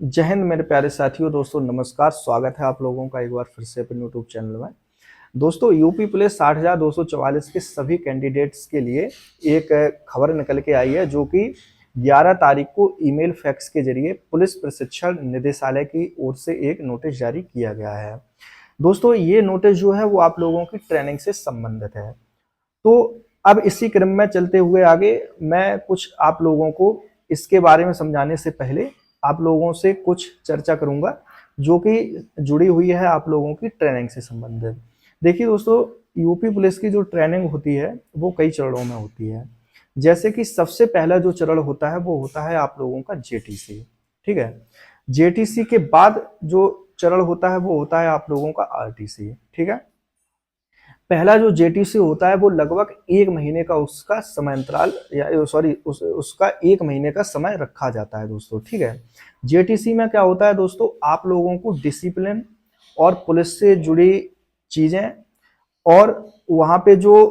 जय हिंद मेरे प्यारे साथियों। दोस्तों नमस्कार, स्वागत है आप लोगों का एक बार फिर से अपने यूट्यूब चैनल में। दोस्तों यूपी पुलिस 60,244 के सभी कैंडिडेट्स के लिए एक खबर निकल के आई है, जो कि 11 तारीख को ईमेल फैक्स के जरिए पुलिस प्रशिक्षण निदेशालय की ओर से एक नोटिस जारी किया गया है। दोस्तों ये नोटिस जो है वो आप लोगों की ट्रेनिंग से संबंधित है। तो अब इसी क्रम में चलते हुए आगे मैं कुछ आप लोगों को इसके बारे में समझाने से पहले आप लोगों से कुछ चर्चा करूंगा, जो कि जुड़ी हुई है आप लोगों की ट्रेनिंग से संबंधित। देखिए दोस्तों, यूपी पुलिस की जो ट्रेनिंग होती है वो कई चरणों में होती है। जैसे कि सबसे पहला जो चरण होता है वो होता है आप लोगों का जेटीसी। ठीक है, जेटीसी के बाद जो चरण होता है वो होता है आप लोगों का आरटीसी। ठीक है, पहला जो जेटीसी होता है वो लगभग 1 महीने का उसका समय अंतराल या सॉरी उसका 1 महीने का समय रखा जाता है दोस्तों। ठीक है, जेटीसी में क्या होता है दोस्तों, आप लोगों को डिसिप्लिन और पुलिस से जुड़ी चीजें और वहां पे जो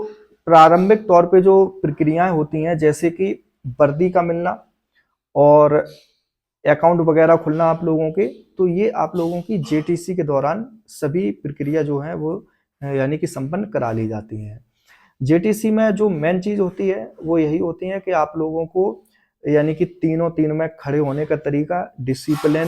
प्रारंभिक तौर पे जो प्रक्रियाएं होती हैं, जैसे कि वर्दी का मिलना और अकाउंट वगैरह खुलना आप लोगों के, तो ये आप लोगों की जेटीसी के दौरान सभी प्रक्रिया जो है वो यानी कि संपन्न करा ली जाती हैं। जेटीसी में जो मेन चीज होती है वो यही होती है कि आप लोगों को यानी कि तीनों तीन में खड़े होने का तरीका, डिसिप्लिन।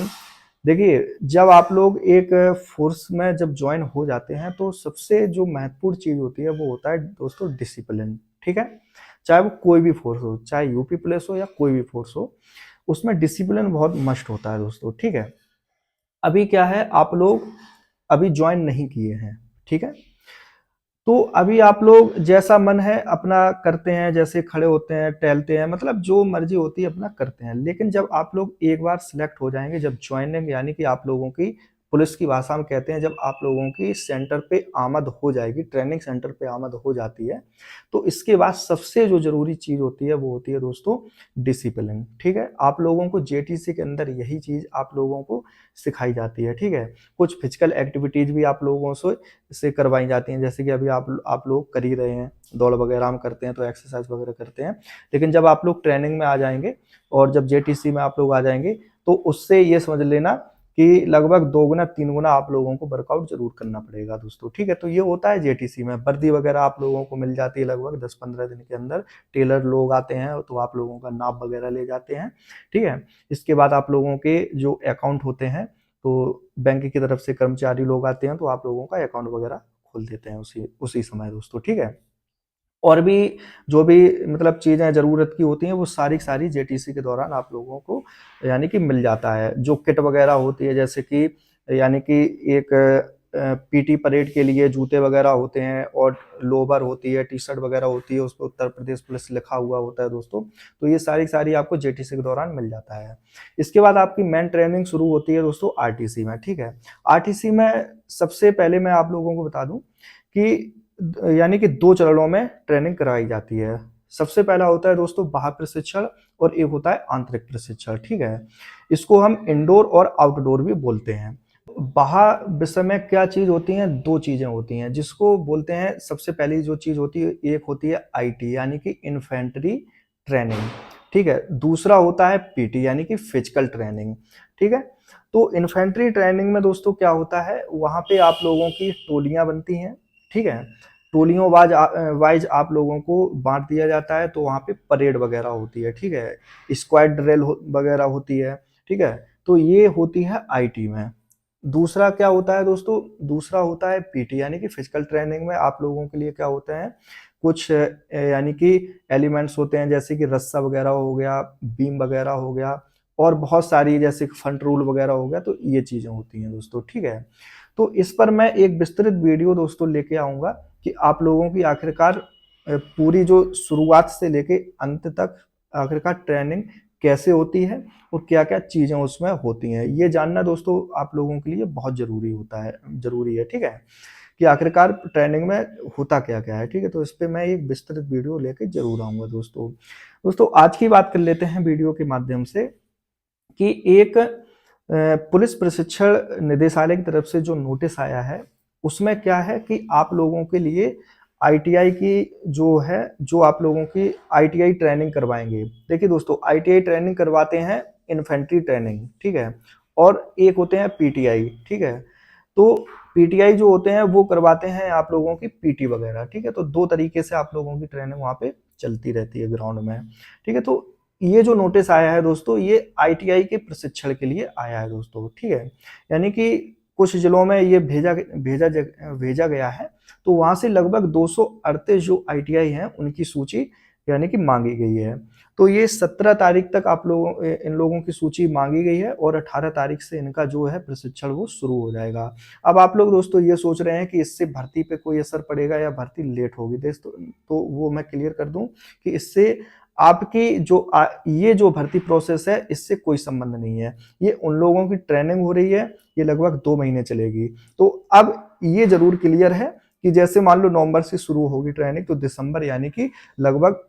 देखिए, जब आप लोग एक फोर्स में जब ज्वाइन हो जाते हैं तो सबसे जो महत्वपूर्ण चीज होती है वो होता है दोस्तों डिसिप्लिन। ठीक है, चाहे वो कोई भी फोर्स हो, चाहे यूपी पुलिस हो या कोई भी फोर्स हो, उसमें डिसिप्लिन बहुत मस्ट होता है दोस्तों। ठीक है, अभी क्या है, आप लोग अभी ज्वाइन नहीं किए हैं। ठीक है, तो अभी आप लोग जैसा मन है अपना करते हैं, जैसे खड़े होते हैं, टहलते हैं, मतलब जो मर्जी होती है अपना करते हैं। लेकिन जब आप लोग एक बार सिलेक्ट हो जाएंगे, जब ज्वाइनिंग यानी कि आप लोगों की पुलिस की भाषा में कहते हैं, जब आप लोगों की सेंटर पे आमद हो जाएगी, ट्रेनिंग सेंटर पे आमद हो जाती है, तो इसके बाद सबसे जो जरूरी चीज होती है वो होती है दोस्तों डिसिप्लिन। ठीक है, आप लोगों को जेटीसी के अंदर यही चीज आप लोगों को सिखाई जाती है। ठीक है, कुछ फिजिकल एक्टिविटीज भी आप लोगों से करवाई जाती हैं, जैसे कि अभी आप लोग कर ही रहे हैं, दौड़ वगैरह हम करते हैं तो एक्सरसाइज वगैरह करते हैं। लेकिन जब आप लोग ट्रेनिंग में आ जाएंगे और जब जेटीसी में आप लोग आ जाएंगे तो उससे ये समझ लेना कि लगभग 2 गुना 3 गुना आप लोगों को वर्कआउट जरूर करना पड़ेगा दोस्तों। ठीक है, तो ये होता है जेटीसी में। वर्दी वगैरह आप लोगों को मिल जाती है लगभग 10-15 दिन के अंदर। टेलर लोग आते हैं तो आप लोगों का नाप वगैरह ले जाते हैं। ठीक है, इसके बाद आप लोगों के जो अकाउंट होते हैं, तो बैंक की तरफ से कर्मचारी लोग आते हैं तो आप लोगों का अकाउंट वगैरह खोल देते हैं उसी उसी समय दोस्तों। ठीक है, और भी जो भी मतलब चीजें जरूरत की होती हैं वो सारी सारी जेटीसी के दौरान आप लोगों को यानी कि मिल जाता है। जो किट वगैरह होती है, जैसे कि यानी कि एक पीटी परेड के लिए जूते वगैरह होते हैं और लोवर होती है, टी शर्ट वगैरह होती है, उस पर उत्तर प्रदेश पुलिस लिखा हुआ होता है दोस्तों। तो ये सारी सारी आपको जेटीसी के दौरान मिल जाता है। इसके बाद आपकी मेन ट्रेनिंग शुरू होती है दोस्तों आरटीसी में। ठीक है, आरटीसी में सबसे पहले मैं आप लोगों को बता दूं कि यानी कि 2 चरणों में ट्रेनिंग कराई जाती है। सबसे पहला होता है दोस्तों बाह्य प्रशिक्षण और एक होता है आंतरिक प्रशिक्षण। ठीक है, इसको हम इंडोर और आउटडोर भी बोलते हैं। बाह्य विषय में क्या चीज होती है, 2 चीजें होती हैं जिसको बोलते हैं। सबसे पहली जो चीज होती है, एक होती है आईटी यानी कि इन्फेंट्री ट्रेनिंग। ठीक है, दूसरा होता है पीटी यानी कि फिजिकल ट्रेनिंग। ठीक है, तो इन्फेंट्री ट्रेनिंग में दोस्तों क्या होता है, वहां पे आप लोगों की टोलियां बनती हैं। ठीक है, टोलियों वाइज आप लोगों को बांट दिया जाता है, तो वहाँ पे परेड वगैरह होती है। ठीक है, स्क्वाड ड्रिल वगैरह होती है। ठीक है, तो ये होती है आईटी में। दूसरा क्या होता है दोस्तों, दूसरा होता है पीटी यानी कि फिजिकल ट्रेनिंग में आप लोगों के लिए क्या होता है, कुछ यानी कि एलिमेंट्स होते हैं, जैसे कि रस्सा वगैरह हो गया, बीम वगैरह हो गया, और बहुत सारी जैसे फ्रंट रूल वगैरह हो गया, तो ये चीजें होती हैं दोस्तों। ठीक है, तो इस पर मैं एक विस्तृत वीडियो दोस्तों लेके आऊंगा कि आप लोगों की आखिरकार पूरी जो शुरुआत से लेके अंत तक आखिरकार ट्रेनिंग कैसे होती है और क्या क्या चीजें उसमें होती हैं, ये जानना दोस्तों आप लोगों के लिए बहुत जरूरी है। ठीक है, कि आखिरकार ट्रेनिंग में होता क्या क्या है। ठीक है, तो इस पे मैं एक विस्तृत वीडियो लेके जरूर आऊंगा दोस्तों। दोस्तों आज की बात कर लेते हैं वीडियो के माध्यम से कि एक पुलिस प्रशिक्षण निदेशालय की तरफ से जो नोटिस आया है उसमें क्या है कि आप लोगों के लिए आईटीआई की जो है, जो आप लोगों की आईटीआई ट्रेनिंग करवाएंगे। देखिए दोस्तों, आईटीआई ट्रेनिंग करवाते हैं इन्फेंट्री ट्रेनिंग। ठीक है, और एक होते हैं पीटीआई, ठीक है। तो पीटीआई जो होते हैं वो करवाते हैं आप लोगों की पीटी वगैरह, ठीक है। तो दो तरीके से आप लोगों की ट्रेनिंग वहाँ पे चलती रहती है ग्राउंड में, ठीक है। तो ये जो नोटिस आया है दोस्तों, ये आईटीआई के प्रशिक्षण के लिए आया है दोस्तों, ठीक है। यानी कि कुछ जिलों में ये भेजा गया है। तो वहां से लगभग 238 जो आईटीआई हैं उनकी सूची यानी कि मांगी गई है। तो ये 17 तारीख तक आप लोगों इन लोगों की सूची मांगी गई है और 18 तारीख से इनका जो है प्रशिक्षण वो शुरू हो जाएगा। अब आप लोग दोस्तों ये सोच रहे हैं कि इससे भर्ती पे कोई असर पड़ेगा या भर्ती लेट होगी, दोस्तों तो वो मैं क्लियर कर दूं कि इससे आपकी ये जो भर्ती प्रोसेस है इससे कोई संबंध नहीं है। ये उन लोगों की ट्रेनिंग हो रही है, ये लगभग 2 महीने चलेगी। तो अब ये जरूर क्लियर है कि जैसे मान लो नवंबर से शुरू होगी ट्रेनिंग, तो दिसंबर यानी कि लगभग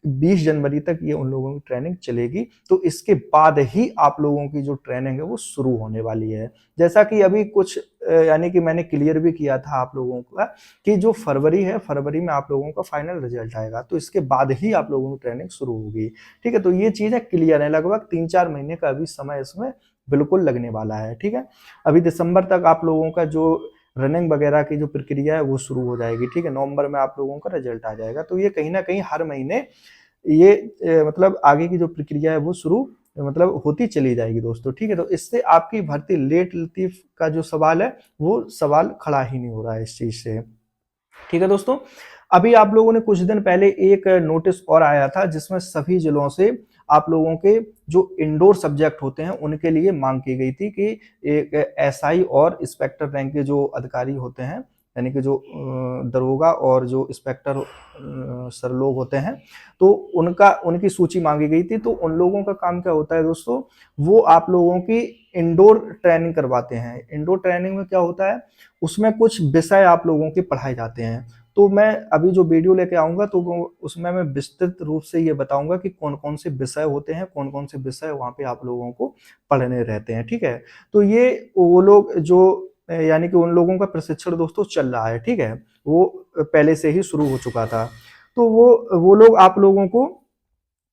20 जनवरी तक ये उन लोगों की ट्रेनिंग चलेगी। तो इसके बाद ही आप लोगों की जो ट्रेनिंग है वो शुरू होने वाली है। जैसा कि अभी कुछ यानी कि मैंने क्लियर भी किया था आप लोगों का कि जो फरवरी है, फरवरी में आप लोगों का फाइनल रिजल्ट आएगा, तो इसके बाद ही आप लोगों की ट्रेनिंग शुरू होगी, ठीक है। तो ये चीजें क्लियर है, लगभग 3-4 महीने का अभी समय इसमें बिल्कुल लगने वाला है, ठीक है। अभी दिसंबर तक आप लोगों का जो रनिंग वगैरह की जो प्रक्रिया है वो शुरू हो जाएगी, ठीक है। नवंबर में आप लोगों का रिजल्ट आ जाएगा। तो ये कहीं ना कहीं हर महीने ये मतलब आगे की जो प्रक्रिया है वो शुरू मतलब होती चली जाएगी दोस्तों, ठीक है। तो इससे आपकी भर्ती लेट लतीफ का जो सवाल है वो सवाल खड़ा ही नहीं हो रहा है इस चीज से, ठीक है दोस्तों। अभी आप लोगों ने कुछ दिन पहले एक नोटिस और आया था जिसमें सभी जिलों से आप लोगों के जो इंडोर सब्जेक्ट होते हैं उनके लिए मांग की गई थी कि एक एसआई और इंस्पेक्टर रैंक के जो अधिकारी होते हैं, यानी कि जो दरोगा और जो इंस्पेक्टर सर लोग होते हैं, तो उनकी सूची मांगी गई थी। तो उन लोगों का काम क्या होता है दोस्तों, वो आप लोगों की इंडोर ट्रेनिंग करवाते हैं। इंडोर ट्रेनिंग में क्या होता है, उसमें कुछ विषय आप लोगों के पढ़ाए जाते हैं। तो मैं अभी जो वीडियो लेके आऊंगा तो उसमें मैं विस्तृत रूप से ये बताऊंगा कि कौन कौन से विषय होते हैं, कौन कौन से विषय वहाँ पे आप लोगों को पढ़ने रहते हैं, ठीक है। तो ये वो लोग जो यानी कि उन लोगों का प्रशिक्षण दोस्तों चल रहा है, ठीक है, वो पहले से ही शुरू हो चुका था। तो वो लोग आप लोगों को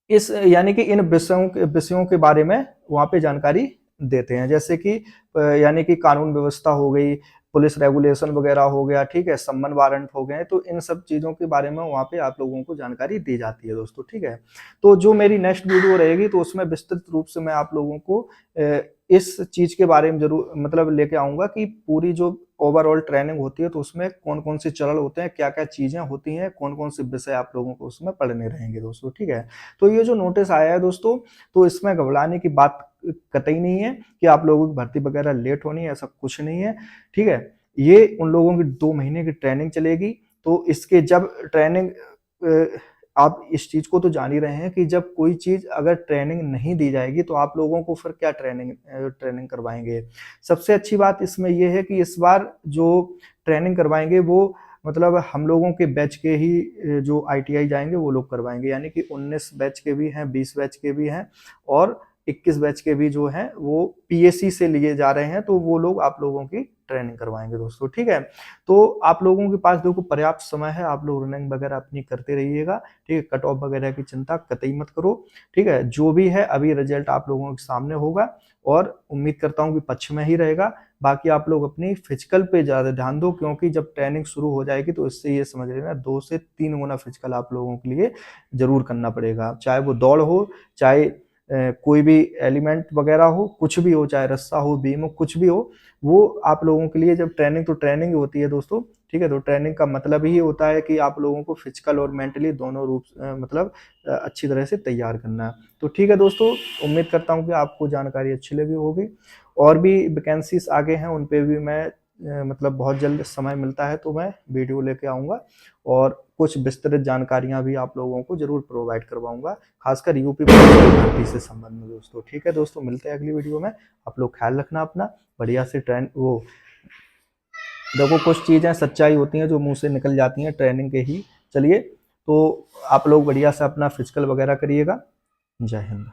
इस यानी कि इन विषयों के बारे में वहाँ पे जानकारी देते हैं, जैसे कि यानी कि कानून व्यवस्था हो गई, पुलिस रेगुलेशन वगैरह हो गया, ठीक है, सम्मन वारंट हो गए। तो इन सब चीजों के बारे में वहाँ पे आप लोगों को जानकारी दी जाती है दोस्तों, ठीक है। तो जो मेरी नेक्स्ट वीडियो रहेगी तो उसमें विस्तृत रूप से मैं आप लोगों को इस चीज के बारे में जरूर मतलब लेके आऊंगा कि पूरी जो ओवरऑल ट्रेनिंग होती है तो उसमें कौन कौन से चरण होते हैं, क्या क्या चीजें होती हैं, कौन कौन से विषय आप लोगों को उसमें पढ़ने रहेंगे दोस्तों, ठीक है। तो ये जो नोटिस आया है दोस्तों, तो इसमें घबराने की बात कतई नहीं है कि आप लोगों की भर्ती वगैरह लेट होनी है, ऐसा कुछ नहीं है, ठीक है। ये उन लोगों की 2 महीने की ट्रेनिंग चलेगी। तो इसके जब ट्रेनिंग आप इस चीज को तो जान ही रहे हैं कि जब कोई चीज अगर ट्रेनिंग नहीं दी जाएगी तो आप लोगों को फिर क्या ट्रेनिंग करवाएंगे। सबसे अच्छी बात इसमें यह है कि इस बार जो ट्रेनिंग करवाएंगे वो मतलब हम लोगों के बैच के ही जो आईटीआई जाएंगे वो लोग करवाएंगे, यानी कि 19 बैच के भी हैं, 20 बैच के भी हैं और 21 बैच के भी जो हैं वो पीएससी से लिए जा रहे हैं। तो वो लोग आप लोगों की ट्रेनिंग करवाएंगे दोस्तों, ठीक है। तो आप लोगों के पास देखो पर्याप्त समय है, आप लोग रनिंग वगैरह अपनी करते रहिएगा, ठीक है। कट ऑफ वगैरह की चिंता कतई मत करो, ठीक है। जो भी है अभी रिजल्ट आप लोगों के सामने होगा और उम्मीद करता हूँ कि पक्ष में ही रहेगा। बाकी आप लोग अपनी फिजिकल पे ज्यादा ध्यान दो, क्योंकि जब ट्रेनिंग शुरू हो जाएगी तो इससे ये समझ लेना 2 से 3 गुना फिजिकल आप लोगों के लिए जरूर करना पड़ेगा, चाहे वो दौड़ हो, चाहे कोई भी एलिमेंट वगैरह हो, कुछ भी हो, चाहे रस्सा हो, बीम हो, कुछ भी हो, वो आप लोगों के लिए जब ट्रेनिंग तो ट्रेनिंग होती है दोस्तों, ठीक है। तो ट्रेनिंग का मतलब ही होता है कि आप लोगों को फिजिकल और मेंटली दोनों रूप मतलब अच्छी तरह से तैयार करना है। तो ठीक है दोस्तों, उम्मीद करता हूँ कि आपको जानकारी अच्छी लगी होगी। और भी वैकेंसीज आगे हैं उन पे भी मैं मतलब बहुत जल्द समय मिलता है तो मैं वीडियो लेके आऊँगा और कुछ विस्तृत जानकारियाँ भी आप लोगों को जरूर प्रोवाइड करवाऊंगा, खासकर यूपी भर्ती से संबंध में दोस्तों, ठीक है दोस्तों। मिलते हैं अगली वीडियो में, आप लोग ख्याल रखना अपना, बढ़िया से देखो कुछ चीज़ें सच्चाई होती हैं जो मुंह से निकल जाती हैं ट्रेनिंग के ही। चलिए, तो आप लोग बढ़िया से अपना फिजिकल वगैरह करिएगा। जय हिंद।